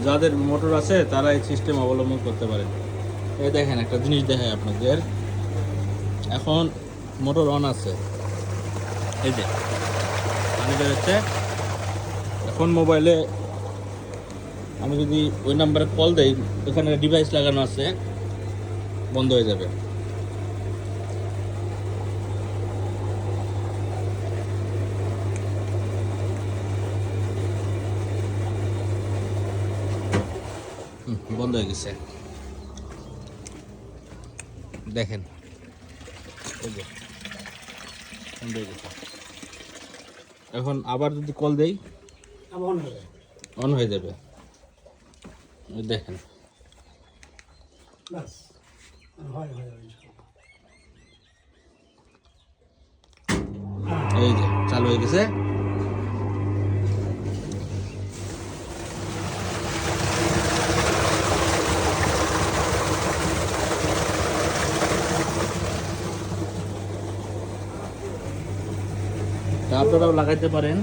যাদের মোটর আছে তারা এই সিস্টেম অবলম্বন করতে পারেন। এই দেখেন একটা জিনিস দেখায় আপনাদের, এখন মোটর অন আছে, এই যে পানি বেরোচ্ছে। এখন মোবাইলে আমি যদি ওই নাম্বারে কল দেই, ওখানে ডিভাইস লাগানো আছে, বন্ধ হয়ে যাবে। বন্ধ হয়ে গেছে, দেখেন এই যে বন্ধ হয়ে গেছে। এখন আবার যদি কল দেই অন হয়ে যাবে, এই দেখেন। এই যে চালু হয়ে গেছে। তা আপনারাও লাগাইতে পারেন।